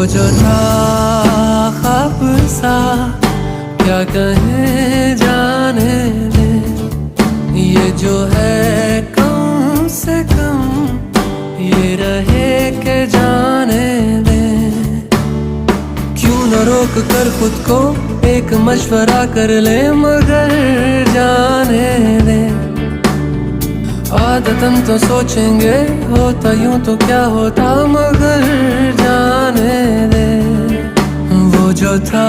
जो था ख्वाब सा क्या कहे जाने दे, ये जो है कम से कम ये रहे के जाने दे। क्यों न रोक कर खुद को एक मशवरा कर ले मगर जाने दे। आदतन तो सोचेंगे होता यूं तो क्या होता मगर जाने दे। वो जो था